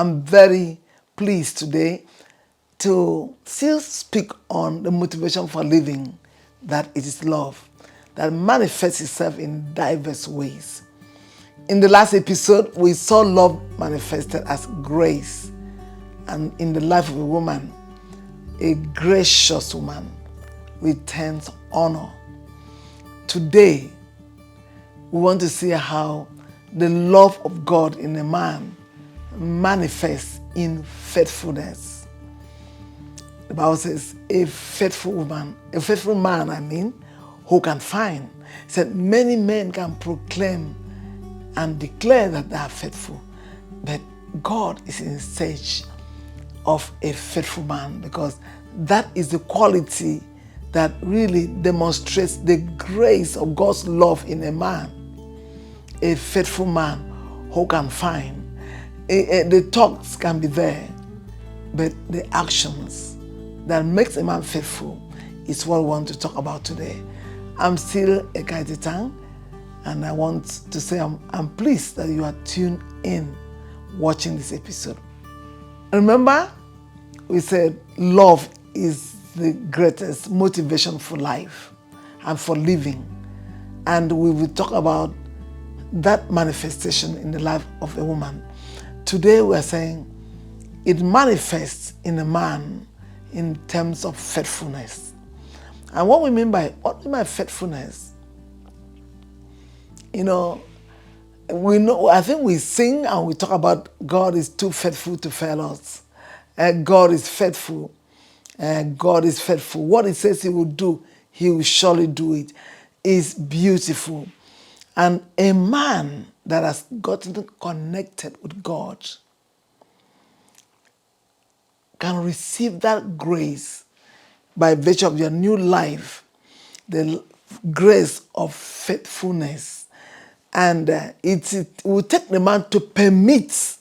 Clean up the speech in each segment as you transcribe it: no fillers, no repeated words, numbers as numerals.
I'm very pleased today to still speak on the motivation for living, that it is love, that manifests itself in diverse ways. In the last episode, we saw love manifested as grace, and in the life of a woman, a gracious woman returns honor. Today, we want to see how the love of God in a man manifests in faithfulness. The Bible says, a faithful man, who can find. It said, many men can proclaim and declare that they are faithful, but God is in search of a faithful man, because that is the quality that really demonstrates the grace of God's love in a man. A faithful man who can find. The talks can be there, but the actions that makes a man faithful is what we want to talk about today. I'm still Ekaiti Tang, and I want to say I'm pleased that you are tuned in watching this episode. Remember, we said love is the greatest motivation for life and for living. And we will talk about that manifestation in the life of a woman. Today we are saying it manifests in a man in terms of faithfulness. And what we mean by faithfulness, we know, I think we sing and we talk about God is too faithful to fail us. God is faithful. God is faithful. What He says He will do, He will surely do it. It's beautiful. And a man that has gotten connected with God can receive that grace by virtue of your new life, the grace of faithfulness. And it will take the man to permit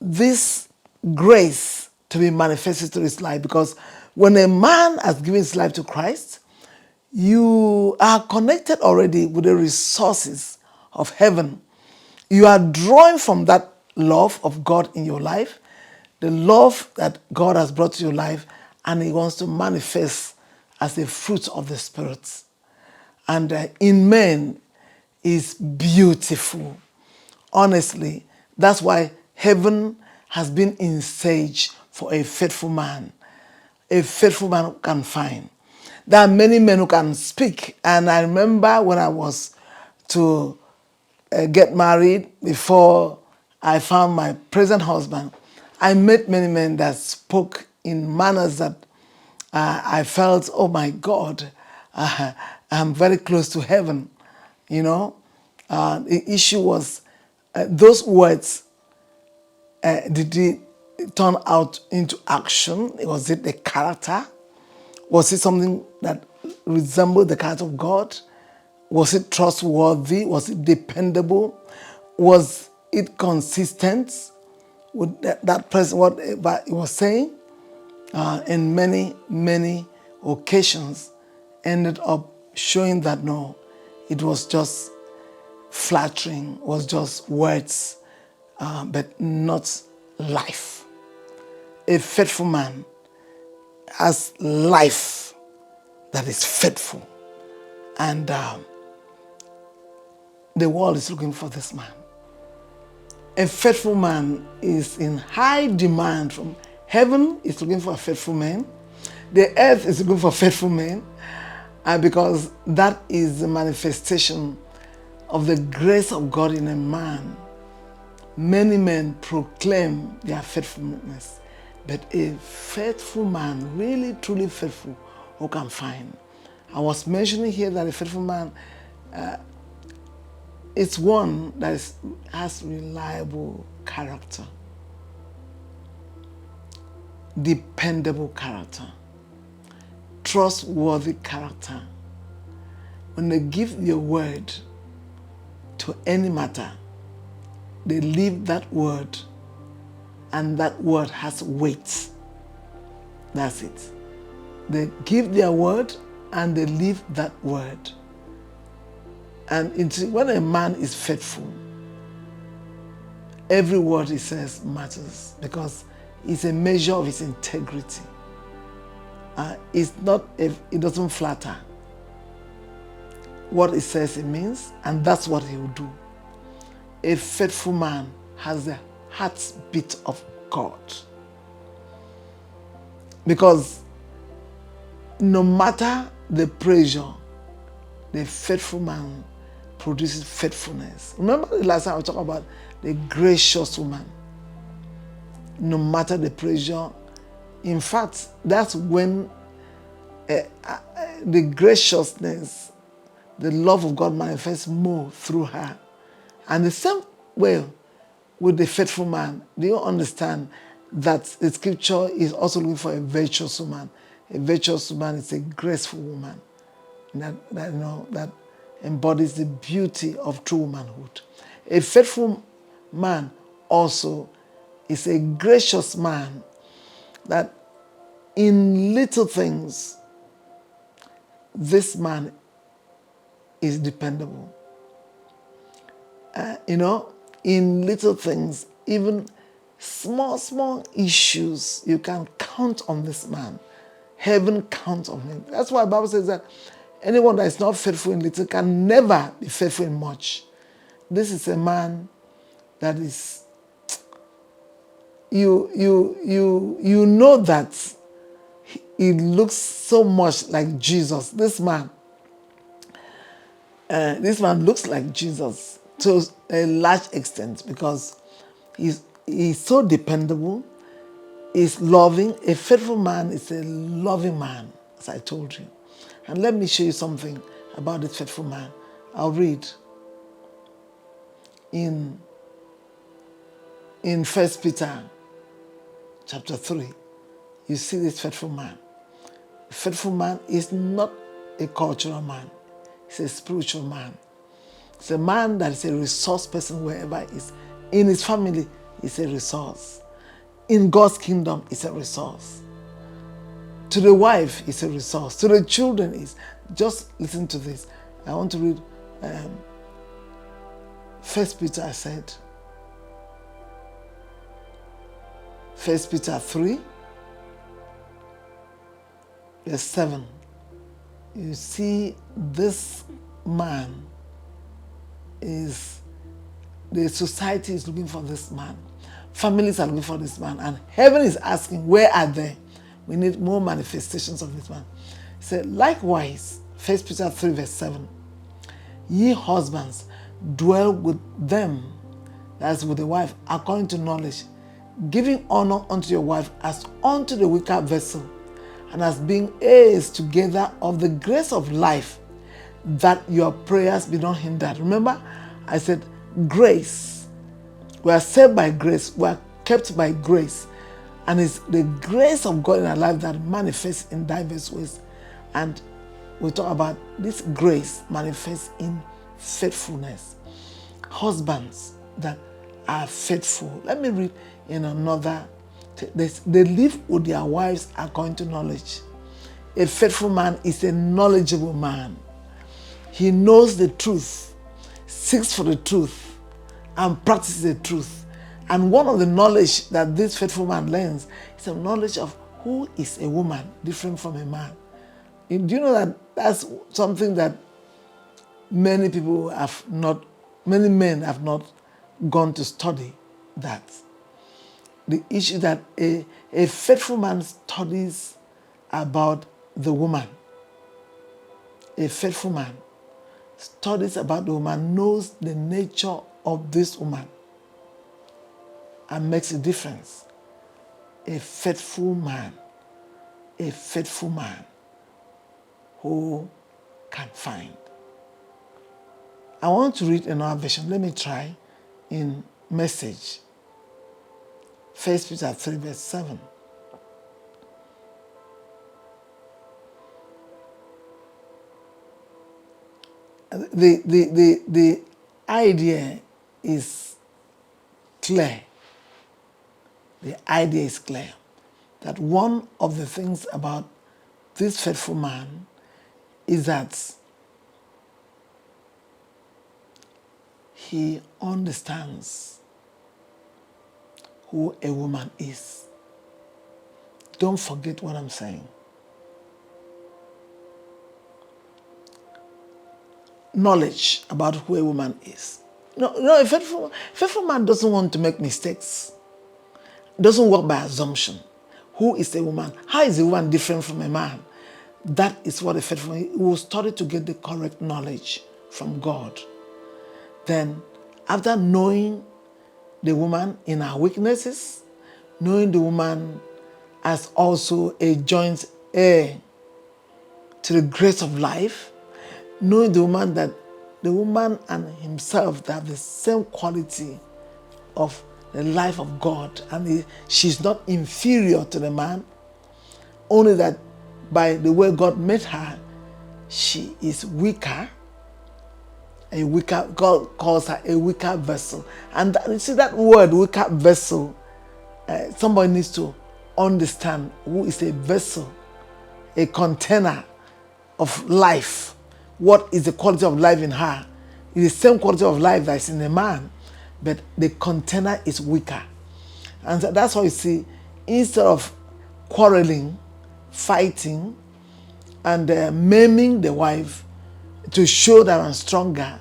this grace to be manifested to his life, because when a man has given his life to Christ, you are connected already with the resources of heaven. You are drawing from that love of God in your life, the love that God has brought to your life, and He wants to manifest as a fruit of the Spirit. And in men is beautiful. Honestly, that's why heaven has been in search for a faithful man. A faithful man can find. There are many men who can speak. And I remember when I was to get married, before I found my present husband, I met many men that spoke in manners that I felt, oh my God, I'm very close to heaven. The issue was those words, did it turn out into action? Was it the character? Was it something that resembled the character of God? Was it trustworthy? Was it dependable? Was it consistent with that person, what he was saying? In many occasions, ended up showing that no, it was just flattering, was just words, but not life. A faithful man has life that is faithful. And the world is looking for this man. A faithful man is in high demand. From heaven is looking for a faithful man. The earth is looking for faithful men, because that is the manifestation of the grace of God in a man. Many men proclaim their faithfulness, but a faithful man, really truly faithful, who can find. I was mentioning here that a faithful man is one that has reliable character, dependable character, trustworthy character. When they give their word to any matter, they live that word, and that word has weight. That's it. They give their word and they live that word. And when a man is faithful, every word he says matters because it's a measure of his integrity. It doesn't flatter. What he says it means, and that's what he will do. A faithful man has the heartbeat of God. Because no matter the pressure, the faithful man produces faithfulness. Remember the last time I talked about the gracious woman? No matter the pressure, in fact, that's when the graciousness, the love of God manifests more through her. And the same way with the faithful man, do you understand that the scripture is also looking for a virtuous woman? A virtuous woman is a graceful woman that embodies the beauty of true womanhood. A faithful man also is a gracious man that in little things, this man is dependable. In little things, even small issues, you can count on this man. Heaven counts on him. That's why the Bible says that anyone that is not faithful in little can never be faithful in much. This is a man that is, you know that he looks so much like Jesus. This man looks like Jesus to a large extent because he's so dependable, he's loving. A faithful man is a loving man, as I told you. And let me show you something about this faithful man. I'll read in 1 Peter chapter 3. You see this faithful man. A faithful man is not a cultural man. He's a spiritual man. It's a man that is a resource person wherever he is. In his family, he's a resource. In God's kingdom, he's a resource. To the wife, he's a resource. To the children, is just listen to this. I want to read 1 Peter, I said. 1 Peter 3, verse 7. You see, this man the society is looking for this man. Families are looking for this man. And heaven is asking, where are they? We need more manifestations of this man. He said, likewise, 1 Peter 3, verse 7. Ye husbands, dwell with them, that's with the wife, according to knowledge, giving honor unto your wife as unto the weaker vessel, and as being heirs together of the grace of life, that your prayers be not hindered. Remember, I said grace. We are saved by grace. We are kept by grace. And it's the grace of God in our life that manifests in diverse ways. And we talk about this grace manifests in faithfulness. Husbands that are faithful. Let me read in another. They live with their wives according to knowledge. A faithful man is a knowledgeable man. He knows the truth, seeks for the truth, and practices the truth. And one of the knowledge that this faithful man learns is a knowledge of who is a woman different from a man. Do you know that that's something that many men have not gone to study that. The issue that a faithful man studies about the woman. A faithful man studies about the woman, knows the nature of this woman, and makes a difference. A faithful man who can find. I want to read another version. Let me try in Message. 1 Peter 3, verse 7. The idea is clear. The idea is clear that one of the things about this faithful man is that he understands who a woman is. Don't forget what I'm saying. Knowledge about who a woman is. No, a faithful man doesn't want to make mistakes. Doesn't work by assumption. Who is a woman? How is a woman different from a man? That is what a faithful man will study to get the correct knowledge from God. Then, after knowing the woman in her weaknesses, knowing the woman as also a joint heir to the grace of life, knowing the woman that the woman and himself, they have the same quality of the life of God, and she's not inferior to the man, only that by the way God made her, she is weaker. God calls her a weaker vessel. And you see that word, weaker vessel, somebody needs to understand who is a vessel, a container of life. What is the quality of life in her? It's the same quality of life that is in a man, but the container is weaker. And so that's why you see, instead of quarreling, fighting, and maiming the wife to show that I'm stronger,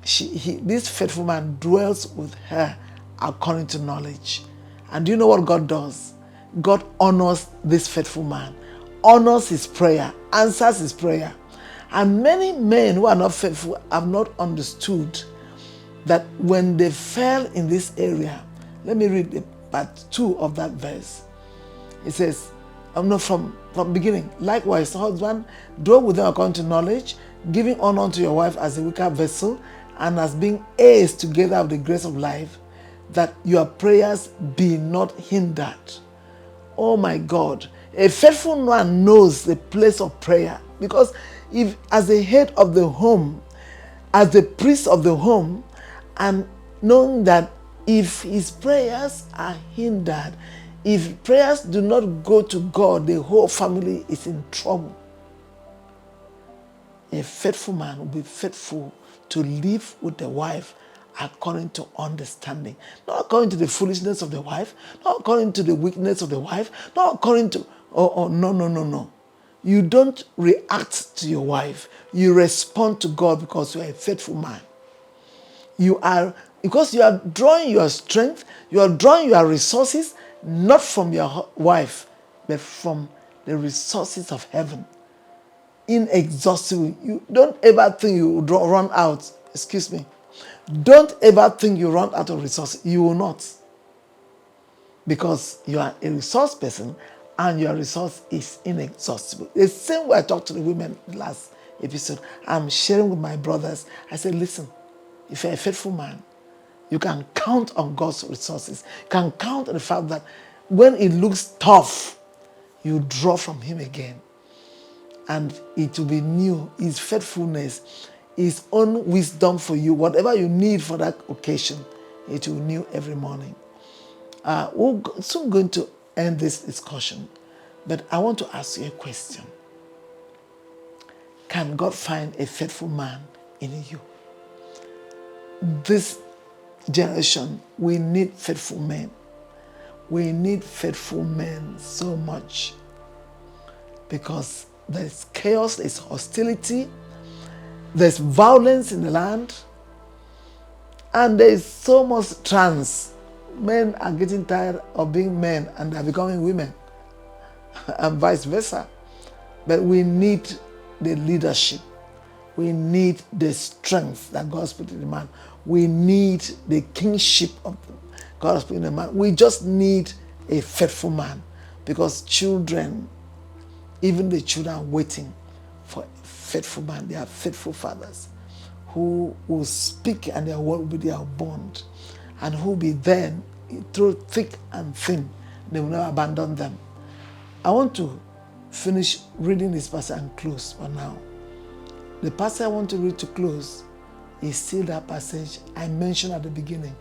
this faithful man dwells with her according to knowledge. And do you know what God does? God honors this faithful man, honors his prayer, answers his prayer. And many men who are not faithful have not understood that when they fell in this area, let me read the part 2 of that verse. It says, from beginning, likewise, husband, dwell with them according to knowledge, giving honor unto your wife as a weaker vessel, and as being heirs together of the grace of life, that your prayers be not hindered. Oh my God, a faithful man knows the place of prayer, because if as the head of the home, as the priest of the home, and knowing that if his prayers are hindered, if prayers do not go to God, the whole family is in trouble. A faithful man will be faithful to live with the wife according to understanding, not according to the foolishness of the wife, not according to the weakness of the wife, not according to, no. You don't react to your wife. You respond to God because you are a faithful man. Because you are drawing your strength, you are drawing your resources, not from your wife, but from the resources of heaven. Inexhaustible. You don't ever think you will run out. Excuse me. Don't ever think you run out of resources. You will not. Because you are a resource person and your resource is inexhaustible. The same way I talked to the women last episode, I'm sharing with my brothers. I said, listen, if you're a faithful man, you can count on God's resources. You can count on the fact that when it looks tough, you draw from him again. And it will be new. His faithfulness, his own wisdom for you, whatever you need for that occasion, it will be new every morning. We're soon going to end this discussion, but I want to ask you a question. Can God find a faithful man in you? This generation, we need faithful men. We need faithful men so much, because there's chaos, there's hostility, there's violence in the land, and there's so much trans. Men are getting tired of being men and they're becoming women, and vice versa. But we need the leadership. We need the strength that God's put in the man. We need the kingship of God's put in the man. We just need a faithful man, because children, even the children, are waiting for a faithful man. They are faithful fathers who will speak, and their word will be their bond, and who will be there through thick and thin. They will not abandon them. I want to finish reading this passage and close for now. The passage I want to read to close is still that passage I mentioned at the beginning,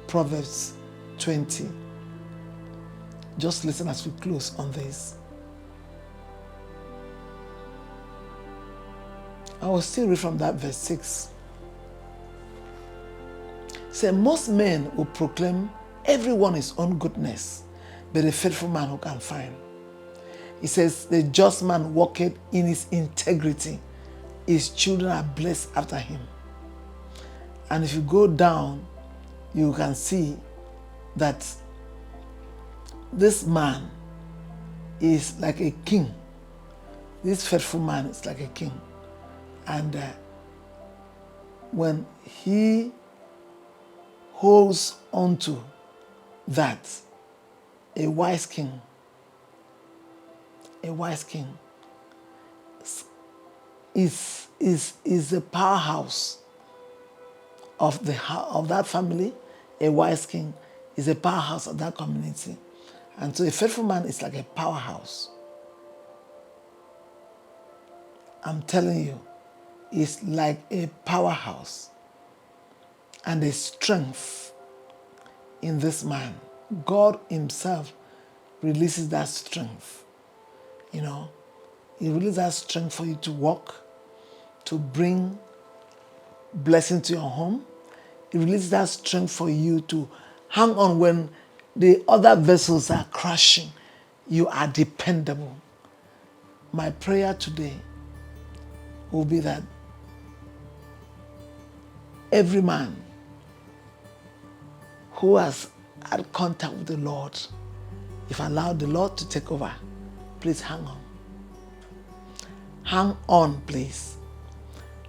Proverbs 20. Just listen as we close on this. I will still read from that verse 6. Say, most men will proclaim everyone his own goodness, but a faithful man who can find. He says, the just man walketh in his integrity. His children are blessed after him. And if you go down, you can see that this man is like a king. This faithful man is like a king. And when he holds on to that, a wise king is the powerhouse of that family. A wise king is a powerhouse of that community. And so a faithful man is like a powerhouse. I'm telling you, it's like a powerhouse. And a strength in this man. God himself releases that strength. You know, he releases that strength for you to walk, to bring blessing to your home. He releases that strength for you to hang on when the other vessels are crashing. You are dependable. My prayer today will be that every man who has had contact with the Lord, if allowed the Lord to take over, please hang on. Hang on, please.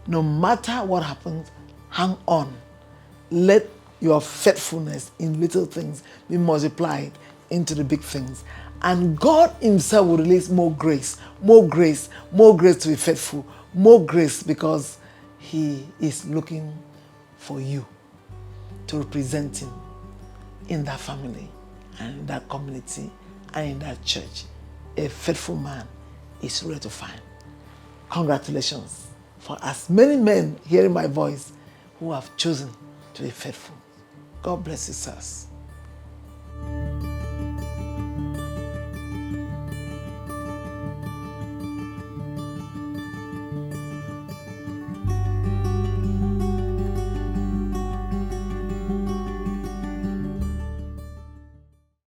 No matter what happens, hang on. Let your faithfulness in little things be multiplied into the big things. And God himself will release more grace to be faithful, more grace, because he is looking for you to represent him in that family and in that community and in that church. A faithful man is rare to find. Congratulations for as many men hearing my voice who have chosen to be faithful. God bless you, sirs.